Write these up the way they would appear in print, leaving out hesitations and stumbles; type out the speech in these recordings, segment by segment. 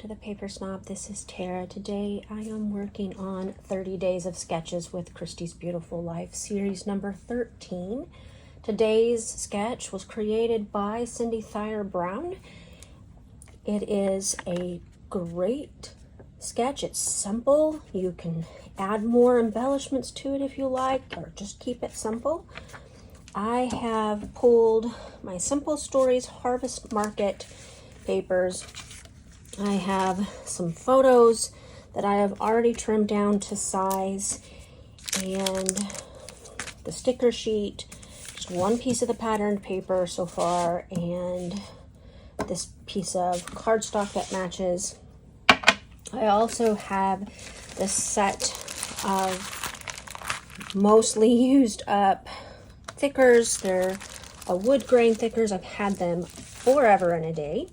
to the Paper Snob. This is Tara. Today I am working on 30 Days of Sketches with Christy's Beautiful Life, series number 13. Today's sketch was created by Cindy Thayer Brown. It is a great sketch. It's simple. You can add more embellishments to it if you like, or just keep it simple. I have pulled my Simple Stories Harvest Market papers. I have some photos that I have already trimmed down to size, and the sticker sheet, just one piece of the patterned paper so far, and this piece of cardstock that matches. I also have this set of mostly used up thickers. They're a wood grain thickers. I've had them forever and a day,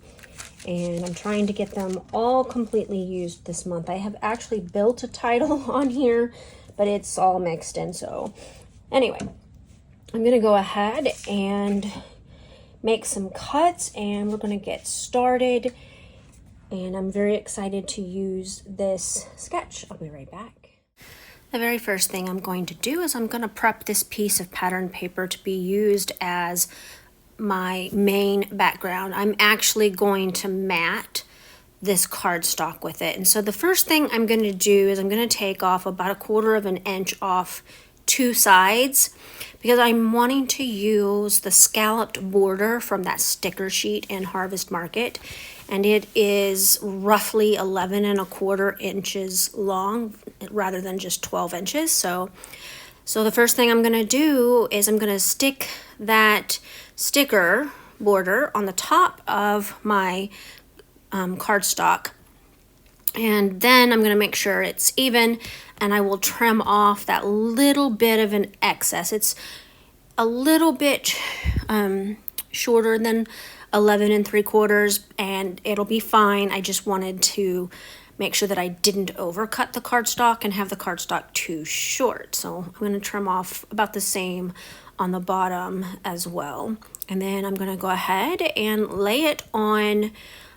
and I'm trying to get them all completely used this month. I have actually built a title on here, but it's all mixed in. So anyway, I'm gonna go ahead and make some cuts, and we're gonna get started. And I'm very excited to use this sketch. I'll be right back. The very first thing I'm going to do is I'm going to prep this piece of pattern paper to be used as my main background. I'm actually going to mat this cardstock with it. And so the first thing I'm going to do is I'm going to take off about 1/4 of an inch off two sides, because I'm wanting to use the scalloped border from that sticker sheet in Harvest Market, and it is roughly 11¼ inches long rather than just 12 inches. So the first thing I'm going to do is I'm going to stick that sticker border on the top of my cardstock, and then I'm going to make sure it's even, and I will trim off that little bit of an excess. It's a little bit shorter than 11¾ and it'll be fine. I just wanted to make sure that I didn't overcut the cardstock and have the cardstock too short. So I'm going to trim off about the same on the bottom as well. And then I'm going to go ahead and lay it on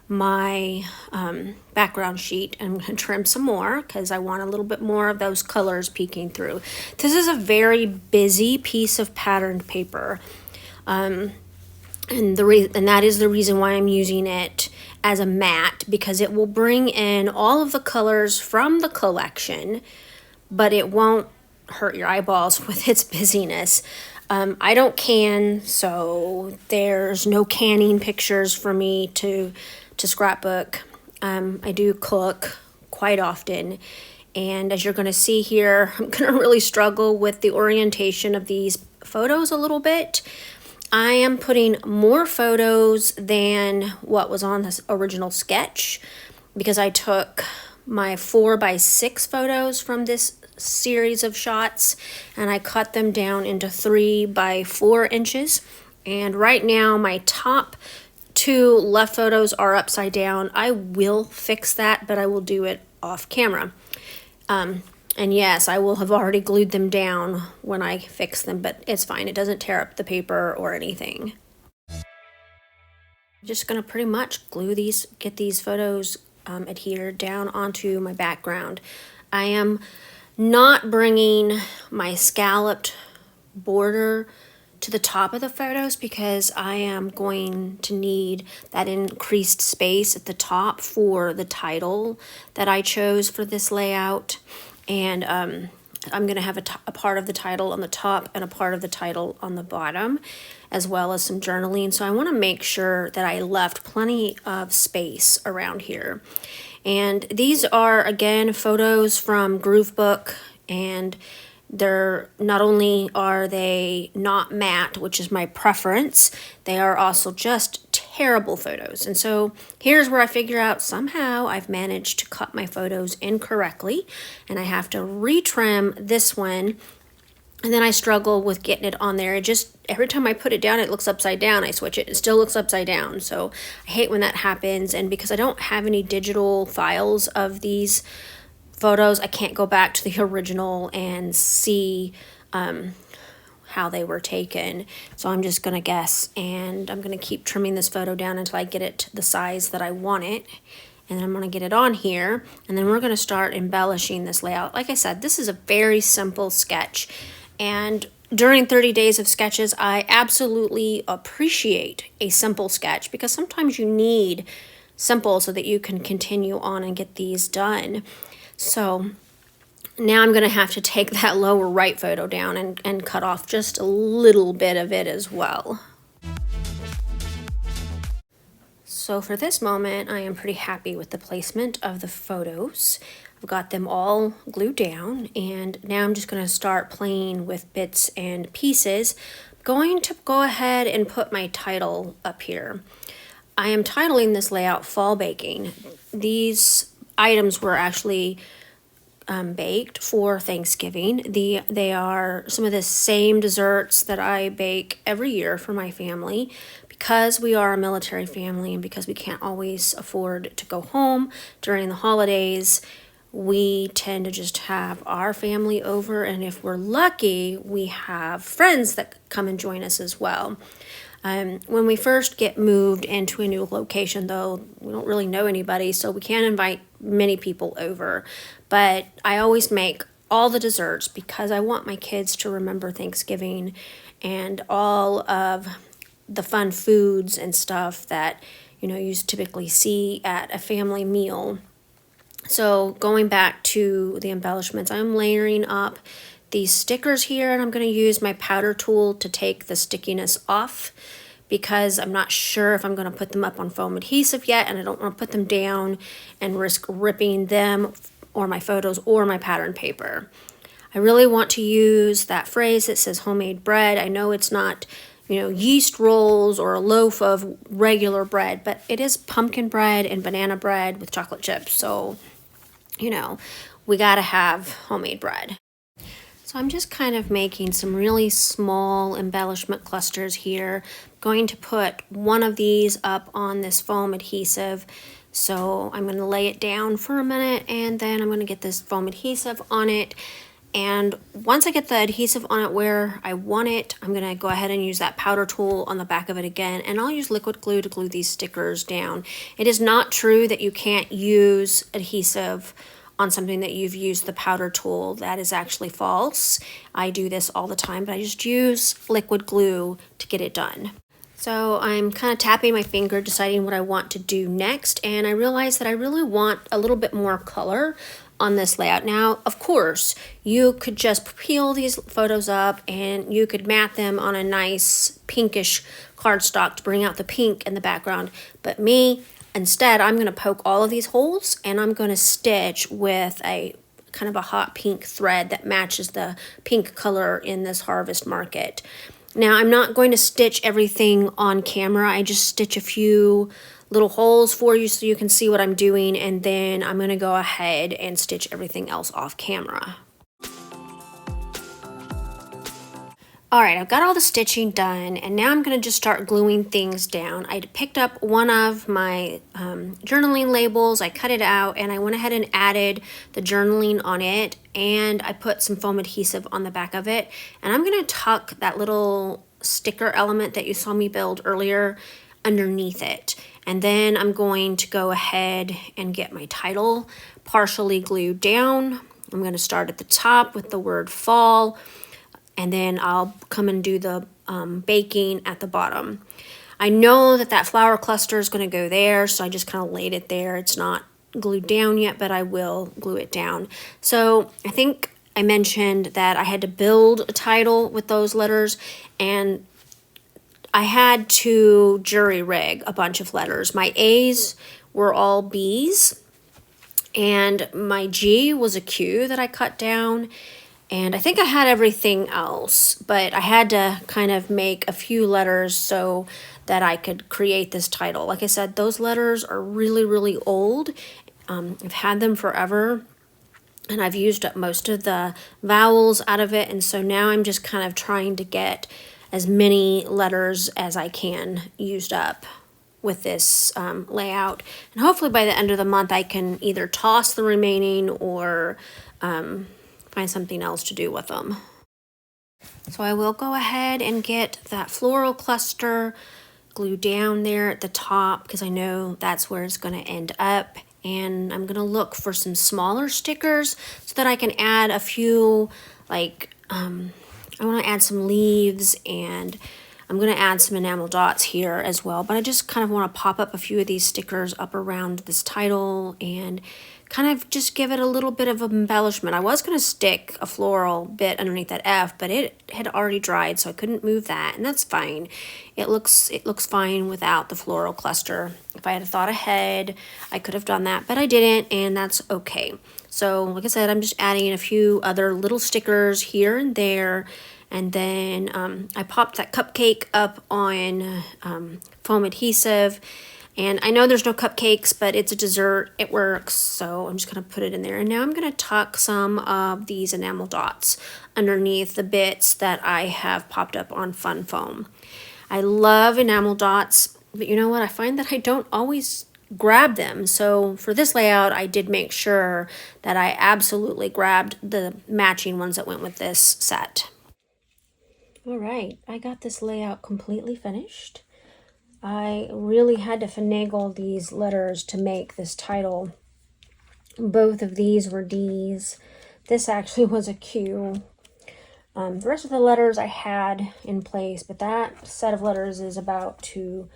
my background sheet, and I'm going to trim some more because I want a little bit more of those colors peeking through. This is a very busy piece of patterned paper, and that is the reason why I'm using it as a mat, because it will bring in all of the colors from the collection, but it won't hurt your eyeballs with its busyness. I don't can, so there's no canning pictures for me to scrapbook. I do cook quite often, and as you're going to see here, I'm going to really struggle with the orientation of these photos a little bit. I am putting more photos than what was on this original sketch, because I took my 4x6 photos from this series of shots and I cut them down into 3x4 inches. And right now my top two left photos are upside down. I will fix that, but I will do it off camera. And yes, I will have already glued them down when I fix them, but it's fine. It doesn't tear up the paper or anything. I'm just gonna pretty much get these photos adhered down onto my background. I am not bringing my scalloped border to the top of the photos because I am going to need that increased space at the top for the title that I chose for this layout. And I'm going to have a part of the title on the top and a part of the title on the bottom, as well as some journaling. So I want to make sure that I left plenty of space around here. And these are, again, photos from Groovebook, and they're not only are they not matte, which is my preference, they are also just terrible photos. And so here's where I figure out somehow I've managed to cut my photos incorrectly, and I have to retrim this one, and then I struggle with getting it on there. It just, every time I put it down, it looks upside down. I switch it, it still looks upside down. So I hate when that happens, and because I don't have any digital files of these photos, I can't go back to the original and see how they were taken. So I'm just gonna guess, and I'm gonna keep trimming this photo down until I get it to the size that I want it. and then I'm going to get it on here, and then we're going to start embellishing this layout. Like I said, this is a very simple sketch, and during 30 days of sketches, I absolutely appreciate a simple sketch because sometimes you need simple so that you can continue on and get these done. So now I'm going to have to take that lower right photo down and cut off just a little bit of it as well. So for this moment, I am pretty happy with the placement of the photos. I've got them all glued down, and now I'm just going to start playing with bits and pieces. I'm going to go ahead and put my title up here. I am titling this layout Fall Baking. These items were actually baked for Thanksgiving. They are some of the same desserts that I bake every year for my family. Because we are a military family and because we can't always afford to go home during the holidays, we tend to just have our family over, and if we're lucky, we have friends that come and join us as well. When we first get moved into a new location, though, we don't really know anybody, so we can't invite many people over. But I always make all the desserts because I want my kids to remember Thanksgiving and all of the fun foods and stuff that, you know, you typically see at a family meal. So going back to the embellishments, I'm layering up these stickers here, and I'm going to use my powder tool to take the stickiness off because I'm not sure if I'm going to put them up on foam adhesive yet, and I don't want to put them down and risk ripping them or my photos or my pattern paper. I really want to use that phrase that says homemade bread. I know it's not, you know, yeast rolls or a loaf of regular bread, but it is pumpkin bread and banana bread with chocolate chips. So, you know, we gotta have homemade bread. So I'm just kind of making some really small embellishment clusters here. I'm going to put one of these up on this foam adhesive. So I'm gonna lay it down for a minute, and then I'm gonna get this foam adhesive on it. And once I get the adhesive on it where I want it, I'm going to go ahead and use that powder tool on the back of it again, and I'll use liquid glue to glue these stickers down. It is not true that you can't use adhesive on something that you've used the powder tool. That is actually false. I do this all the time, but I just use liquid glue to get it done. So I'm kind of tapping my finger, deciding what I want to do next, and I realize that I really want a little bit more color on this layout. Now, of course, you could just peel these photos up and you could mat them on a nice pinkish cardstock to bring out the pink in the background. But me, instead, I'm going to poke all of these holes and I'm going to stitch with a kind of a hot pink thread that matches the pink color in this Harvest Market. Now, I'm not going to stitch everything on camera. I just stitch a few little holes for you so you can see what I'm doing, and then I'm going to go ahead and stitch everything else off camera. Alright, I've got all the stitching done, and now I'm going to just start gluing things down. I picked up one of my journaling labels, I cut it out, and I went ahead and added the journaling on it, and I put some foam adhesive on the back of it, and I'm going to tuck that little sticker element that you saw me build earlier underneath it. And then I'm going to go ahead and get my title partially glued down. I'm going to start at the top with the word fall, and then I'll come and do the baking at the bottom. I know that that flower cluster is going to go there, so I just kind of laid it there. It's not glued down yet, but I will glue it down. So I think I mentioned that I had to build a title with those letters, and I had to jury rig a bunch of letters. My A's were all B's, and my G was a Q that I cut down, and I think I had everything else, but I had to kind of make a few letters so that I could create this title. Like I said, those letters are really, really old. I've had them forever, and I've used up most of the vowels out of it, and so now I'm just kind of trying to get as many letters as I can used up with this layout. And hopefully by the end of the month I can either toss the remaining or find something else to do with them. So I will go ahead and get that floral cluster glued down there at the top because I know that's where it's going to end up. and I'm gonna look for some smaller stickers so that I can add a few, like, I want to add some leaves, and I'm going to add some enamel dots here as well, but I just kind of want to pop up a few of these stickers up around this title and kind of just give it a little bit of embellishment. I was going to stick a floral bit underneath that F, but it had already dried, so I couldn't move that, and that's fine. It looks fine without the floral cluster. If I had thought ahead, I could have done that, but I didn't, and that's okay. So like I said, I'm just adding a few other little stickers here and there, and then I popped that cupcake up on foam adhesive. And I know there's no cupcakes, but it's a dessert. It works, so I'm just going to put it in there. And now I'm going to tuck some of these enamel dots underneath the bits that I have popped up on Fun Foam. I love enamel dots, but you know what? I find that I don't always grab them. So for this layout, I did make sure that I absolutely grabbed the matching ones that went with this set. All right, I got this layout completely finished. I really had to finagle these letters to make this title. Both of these were D's. This actually was a Q. The rest of the letters I had in place, but that set of letters is about to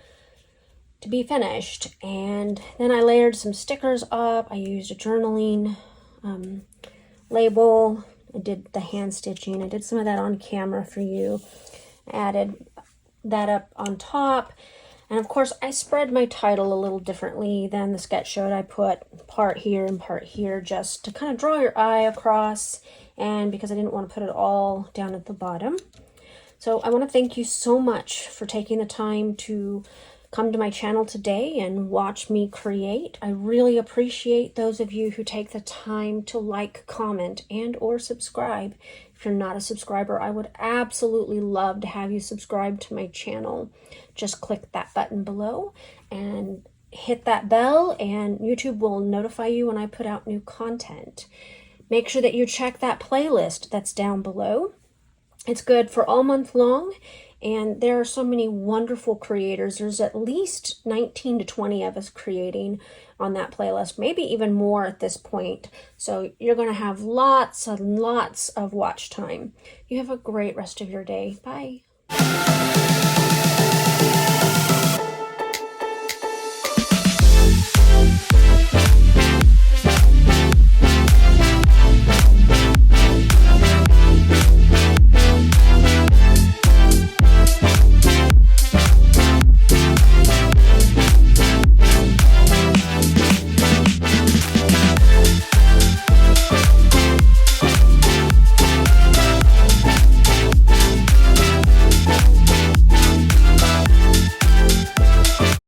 be finished. And then I layered some stickers up. I used a journaling label. I did the hand stitching. I did some of that on camera for you. I added that up on top. And of course, I spread my title a little differently than the sketch showed. I put part here and part here just to kind of draw your eye across, and because I didn't want to put it all down at the bottom. So I want to thank you so much for taking the time to come to my channel today and watch me create. I really appreciate those of you who take the time to like, comment, and or subscribe. If you're not a subscriber, I would absolutely love to have you subscribe to my channel. Just click that button below and hit that bell, and YouTube will notify you when I put out new content. Make sure that you check that playlist that's down below. It's good for all month long, and there are so many wonderful creators. There's at least 19 to 20 of us creating on that playlist, maybe even more at this point. So you're going to have lots and lots of watch time. You have a great rest of your day. Bye.